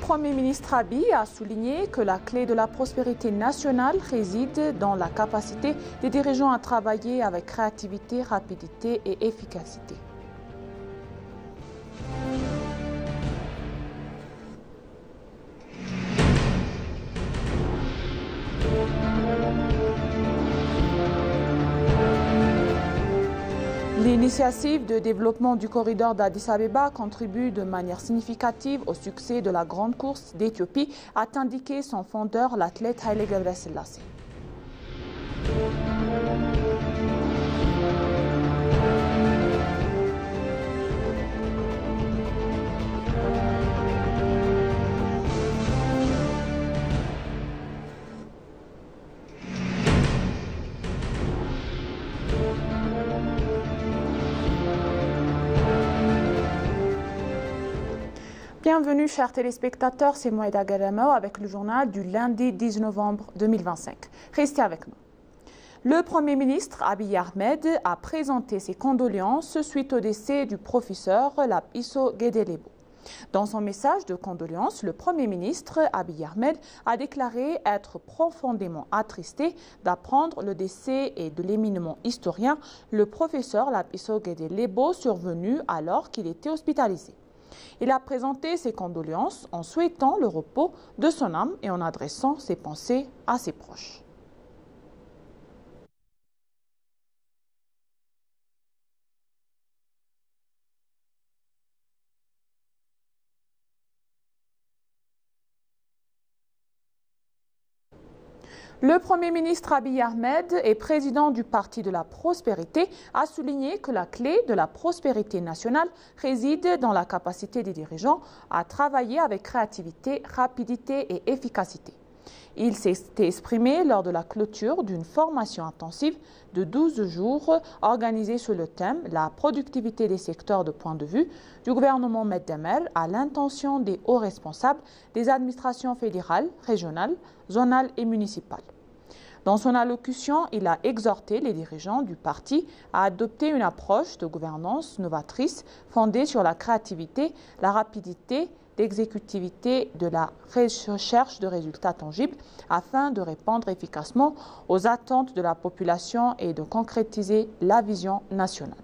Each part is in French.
Premier ministre Abiy a souligné que la clé de la prospérité nationale réside dans la capacité des dirigeants à travailler avec créativité, rapidité et efficacité. L'initiative de développement du corridor d'Addis Abeba contribue de manière significative au succès de la grande course d'Éthiopie, a indiqué son fondeur, l'athlète Haile Gebrselassie. Bienvenue chers téléspectateurs, c'est Moïda Garamao avec le journal du lundi 10 novembre 2025. Restez avec nous. Le Premier ministre Abiy Ahmed a présenté ses condoléances suite au décès du professeur Lapisso Guédé-Lebo. Dans son message de condoléances, le Premier ministre Abiy Ahmed a déclaré être profondément attristé d'apprendre le décès de l'éminemment historien, le professeur Lapisso Guédé-Lebo, survenu alors qu'il était hospitalisé. Il a présenté ses condoléances en souhaitant le repos de son âme et en adressant ses pensées à ses proches. Le Premier ministre Abiy Ahmed et président du Parti de la Prospérité a souligné que la clé de la prospérité nationale réside dans la capacité des dirigeants à travailler avec créativité, rapidité et efficacité. Il s'est exprimé lors de la clôture d'une formation intensive de 12 jours organisée sous le thème « La productivité des secteurs de point de vue » du gouvernement Meddemel à l'intention des hauts responsables des administrations fédérales, régionales, zonales et municipales. Dans son allocution, il a exhorté les dirigeants du parti à adopter une approche de gouvernance novatrice fondée sur la créativité, la rapidité, l'exécutivité de la recherche de résultats tangibles afin de répondre efficacement aux attentes de la population et de concrétiser la vision nationale.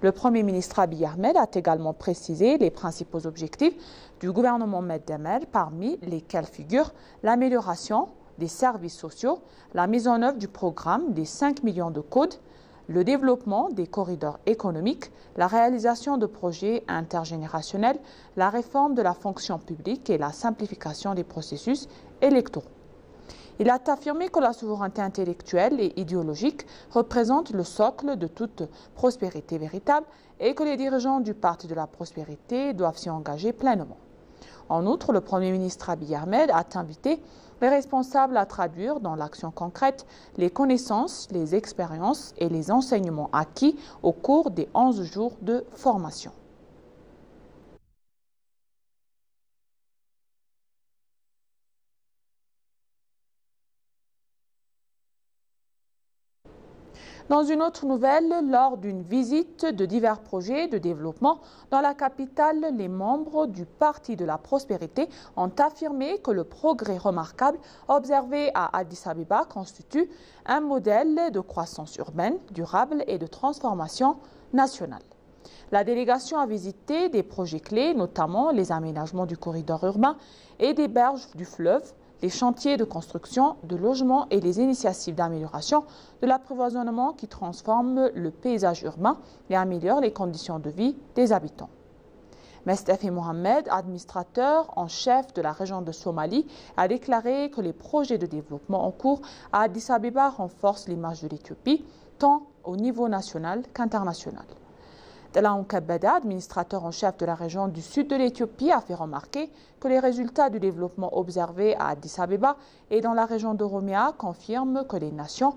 Le Premier ministre Abiy Ahmed a également précisé les principaux objectifs du gouvernement Meddemel, parmi lesquels figurent l'amélioration des services sociaux, la mise en œuvre du programme des 5 millions de codes, le développement des corridors économiques, la réalisation de projets intergénérationnels, la réforme de la fonction publique et la simplification des processus électoraux. Il a affirmé que la souveraineté intellectuelle et idéologique représente le socle de toute prospérité véritable et que les dirigeants du Parti de la Prospérité doivent s'y engager pleinement. En outre, le Premier ministre Abiy Ahmed a invité les responsables à traduire dans l'action concrète les connaissances, les expériences et les enseignements acquis au cours des 11 jours de formation. Dans une autre nouvelle, lors d'une visite de divers projets de développement dans la capitale, les membres du Parti de la Prospérité ont affirmé que le progrès remarquable observé à Addis Abeba constitue un modèle de croissance urbaine, durable et de transformation nationale. La délégation a visité des projets clés, notamment les aménagements du corridor urbain et des berges du fleuve, les chantiers de construction, de logement et les initiatives d'amélioration de l'approvisionnement qui transforment le paysage urbain et améliorent les conditions de vie des habitants. Mustafa Mohamed, administrateur en chef de la région de Somalie, a déclaré que les projets de développement en cours à Addis Abeba renforcent l'image de l'Éthiopie, tant au niveau national qu'international. Delaun Kabada, administrateur en chef de la région du sud de l'Éthiopie, a fait remarquer que les résultats du développement observés à Addis Abeba et dans la région d'Oromia confirment que les nations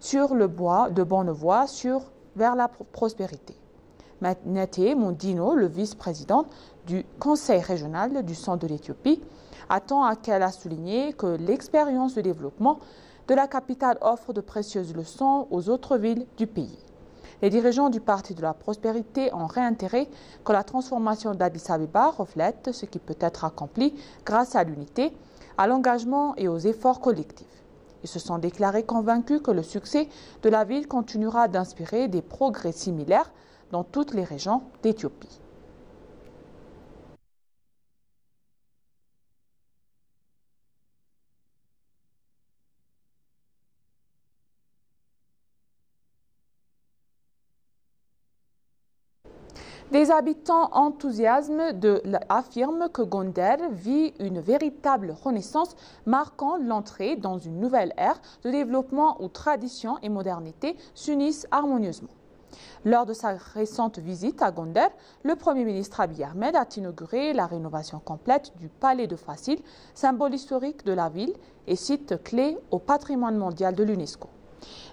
sur le bois de bonne voie vers la prospérité. Nete Mondino, le vice-président du Conseil régional du centre de l'Éthiopie, a souligné que l'expérience de développement de la capitale offre de précieuses leçons aux autres villes du pays. Les dirigeants du Parti de la Prospérité ont réitéré que la transformation d'Addis Abeba reflète ce qui peut être accompli grâce à l'unité, à l'engagement et aux efforts collectifs. Ils se sont déclarés convaincus que le succès de la ville continuera d'inspirer des progrès similaires dans toutes les régions d'Éthiopie. Des habitants enthousiastes affirment que Gonder vit une véritable renaissance marquant l'entrée dans une nouvelle ère de développement où tradition et modernité s'unissent harmonieusement. Lors de sa récente visite à Gonder, le Premier ministre Abiy Ahmed a inauguré la rénovation complète du palais de Fassil, symbole historique de la ville et site clé au patrimoine mondial de l'UNESCO.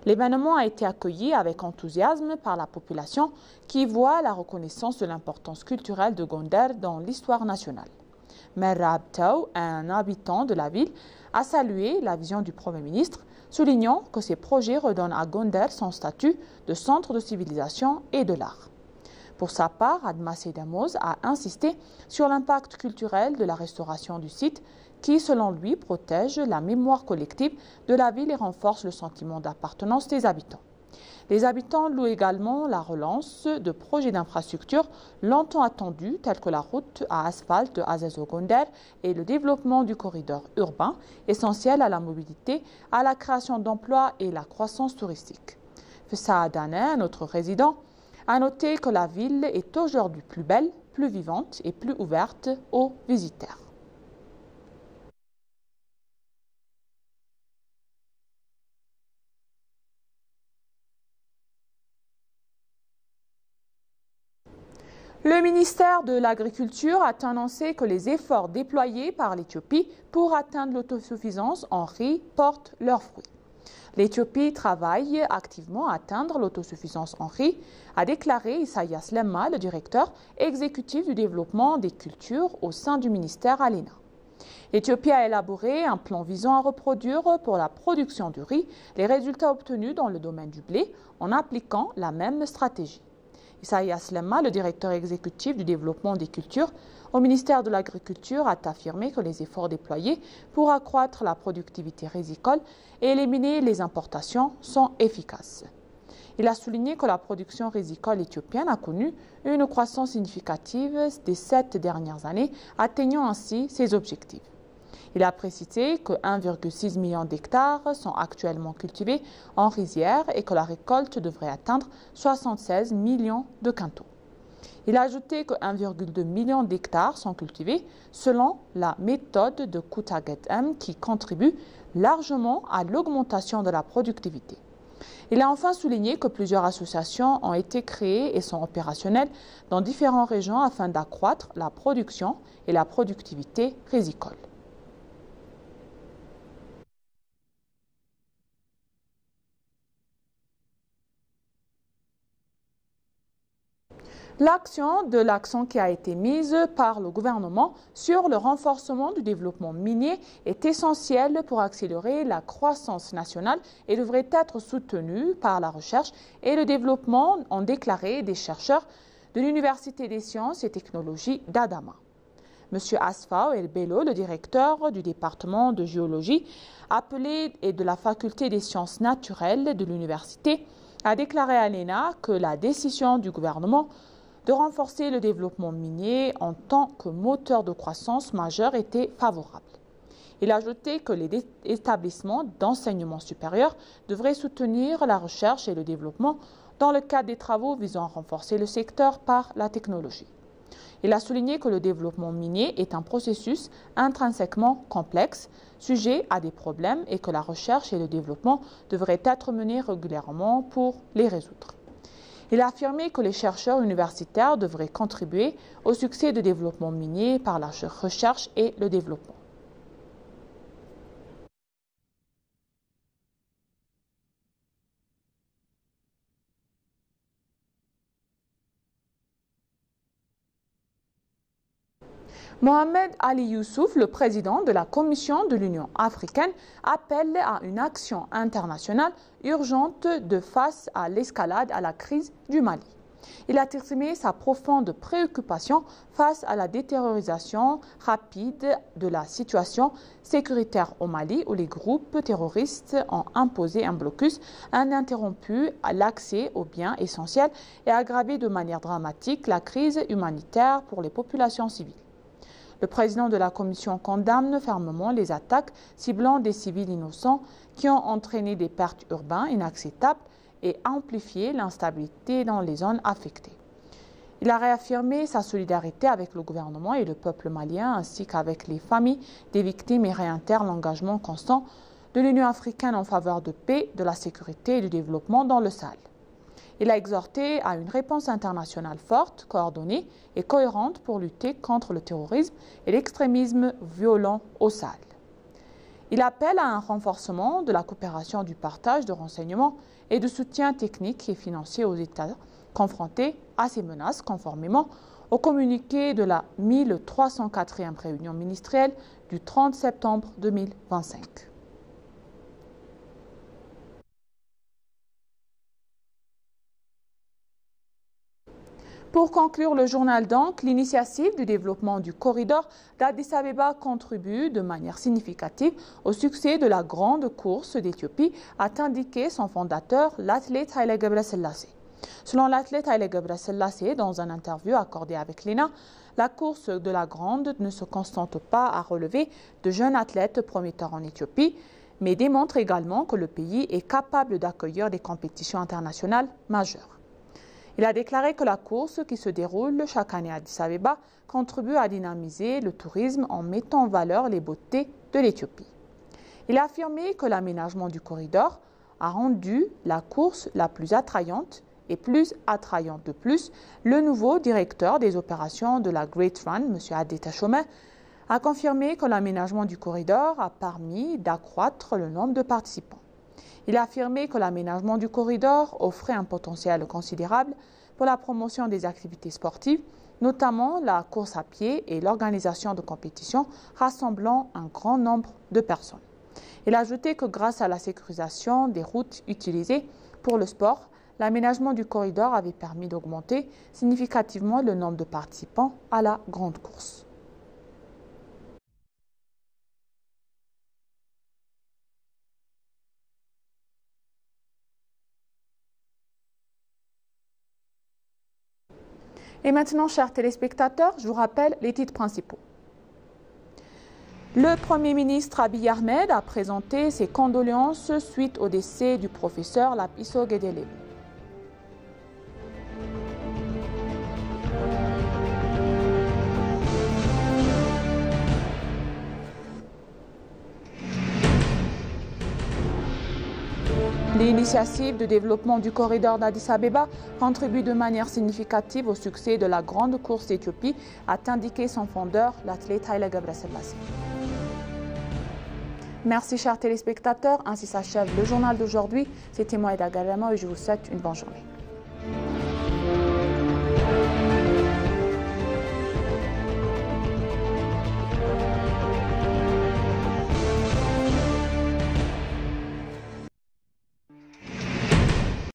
L'événement a été accueilli avec enthousiasme par la population qui voit la reconnaissance de l'importance culturelle de Gonder dans l'histoire nationale. Merab Tau, un habitant de la ville, a salué la vision du Premier ministre, soulignant que ces projets redonnent à Gonder son statut de centre de civilisation et de l'art. Pour sa part, Admasé Damoz a insisté sur l'impact culturel de la restauration du site qui, selon lui, protège la mémoire collective de la ville et renforce le sentiment d'appartenance des habitants. Les habitants louent également la relance de projets d'infrastructures longtemps attendus tels que la route à asphalte de Azazo-Gonder et le développement du corridor urbain, essentiel à la mobilité, à la création d'emplois et la croissance touristique. Fessa Adane, notre résident, a noté que la ville est aujourd'hui plus belle, plus vivante et plus ouverte aux visiteurs. Le ministère de l'Agriculture a annoncé que les efforts déployés par l'Éthiopie pour atteindre l'autosuffisance en riz portent leurs fruits. L'Éthiopie travaille activement à atteindre l'autosuffisance en riz, a déclaré Isaias Lemma, le directeur exécutif du développement des cultures au sein du ministère ALENA. L'Éthiopie a élaboré un plan visant à reproduire pour la production du riz les résultats obtenus dans le domaine du blé en appliquant la même stratégie. Isaias Lemma, le directeur exécutif du développement des cultures au ministère de l'Agriculture, a affirmé que les efforts déployés pour accroître la productivité rizicole et éliminer les importations sont efficaces. Il a souligné que la production rizicole éthiopienne a connu une croissance significative des 7 dernières années, atteignant ainsi ses objectifs. Il a précisé que 1,6 million d'hectares sont actuellement cultivés en rizière et que la récolte devrait atteindre 76 millions de quintaux. Il a ajouté que 1,2 million d'hectares sont cultivés selon la méthode de Kutaget-M qui contribue largement à l'augmentation de la productivité. Il a enfin souligné que plusieurs associations ont été créées et sont opérationnelles dans différentes régions afin d'accroître la production et la productivité rizicole. L'action qui a été mise par le gouvernement sur le renforcement du développement minier est essentielle pour accélérer la croissance nationale et devrait être soutenue par la recherche et le développement, ont déclaré des chercheurs de l'Université des sciences et technologies d'Adama. M. Asfaw El Bello, le directeur du département de géologie appelé et de la faculté des sciences naturelles de l'université, a déclaré à l'ENA que la décision du gouvernement de renforcer le développement minier en tant que moteur de croissance majeur était favorable. Il a ajouté que les établissements d'enseignement supérieur devraient soutenir la recherche et le développement dans le cadre des travaux visant à renforcer le secteur par la technologie. Il a souligné que le développement minier est un processus intrinsèquement complexe, sujet à des problèmes et que la recherche et le développement devraient être menés régulièrement pour les résoudre. Il a affirmé que les chercheurs universitaires devraient contribuer au succès du développement minier par la recherche et le développement. Mohamed Ali Youssouf, le président de la Commission de l'Union africaine, appelle à une action internationale urgente de face à l'escalade à la crise du Mali. Il a exprimé sa profonde préoccupation face à la détériorisation rapide de la situation sécuritaire au Mali où les groupes terroristes ont imposé un blocus ininterrompu à l'accès aux biens essentiels et aggravé de manière dramatique la crise humanitaire pour les populations civiles. Le président de la Commission condamne fermement les attaques ciblant des civils innocents qui ont entraîné des pertes urbaines inacceptables et amplifié l'instabilité dans les zones affectées. Il a réaffirmé sa solidarité avec le gouvernement et le peuple malien ainsi qu'avec les familles des victimes et réitère l'engagement constant de l'Union africaine en faveur de paix, de la sécurité et du développement dans le Sahel. Il a exhorté à une réponse internationale forte, coordonnée et cohérente pour lutter contre le terrorisme et l'extrémisme violent au Sahel. Il appelle à un renforcement de la coopération du partage de renseignements et de soutien technique et financier aux États confrontés à ces menaces conformément au communiqué de la 1304e réunion ministérielle du 30 septembre 2025. Pour conclure le journal donc, l'initiative du développement du corridor d'Addis Abeba contribue de manière significative au succès de la grande course d'Éthiopie, a indiqué son fondateur, l'athlète Haile Gebrselassie. Selon l'athlète Haile Gebrselassie, dans une interview accordée avec l'ENA, la course de la grande ne se contente pas à relever de jeunes athlètes prometteurs en Éthiopie, mais démontre également que le pays est capable d'accueillir des compétitions internationales majeures. Il a déclaré que la course qui se déroule chaque année à Addis Abeba contribue à dynamiser le tourisme en mettant en valeur les beautés de l'Éthiopie. Il a affirmé que l'aménagement du corridor a rendu la course la plus attrayante et plus attrayante de plus. Le nouveau directeur des opérations de la Great Run, M. Adeta Chomet, a confirmé que l'aménagement du corridor a permis d'accroître le nombre de participants. Il a affirmé que l'aménagement du corridor offrait un potentiel considérable pour la promotion des activités sportives, notamment la course à pied et l'organisation de compétitions rassemblant un grand nombre de personnes. Il a ajouté que grâce à la sécurisation des routes utilisées pour le sport, l'aménagement du corridor avait permis d'augmenter significativement le nombre de participants à la grande course. Et maintenant, chers téléspectateurs, je vous rappelle les titres principaux. Le Premier ministre Abiy Ahmed a présenté ses condoléances suite au décès du professeur Lapiso Gedele. L'initiative de développement du corridor d'Addis Abeba contribue de manière significative au succès de la grande course d'Éthiopie, a indiqué son fondeur, l'athlète Haile Gebrselassie. Merci chers téléspectateurs, ainsi s'achève le journal d'aujourd'hui. C'était moi Eda Galama et je vous souhaite une bonne journée.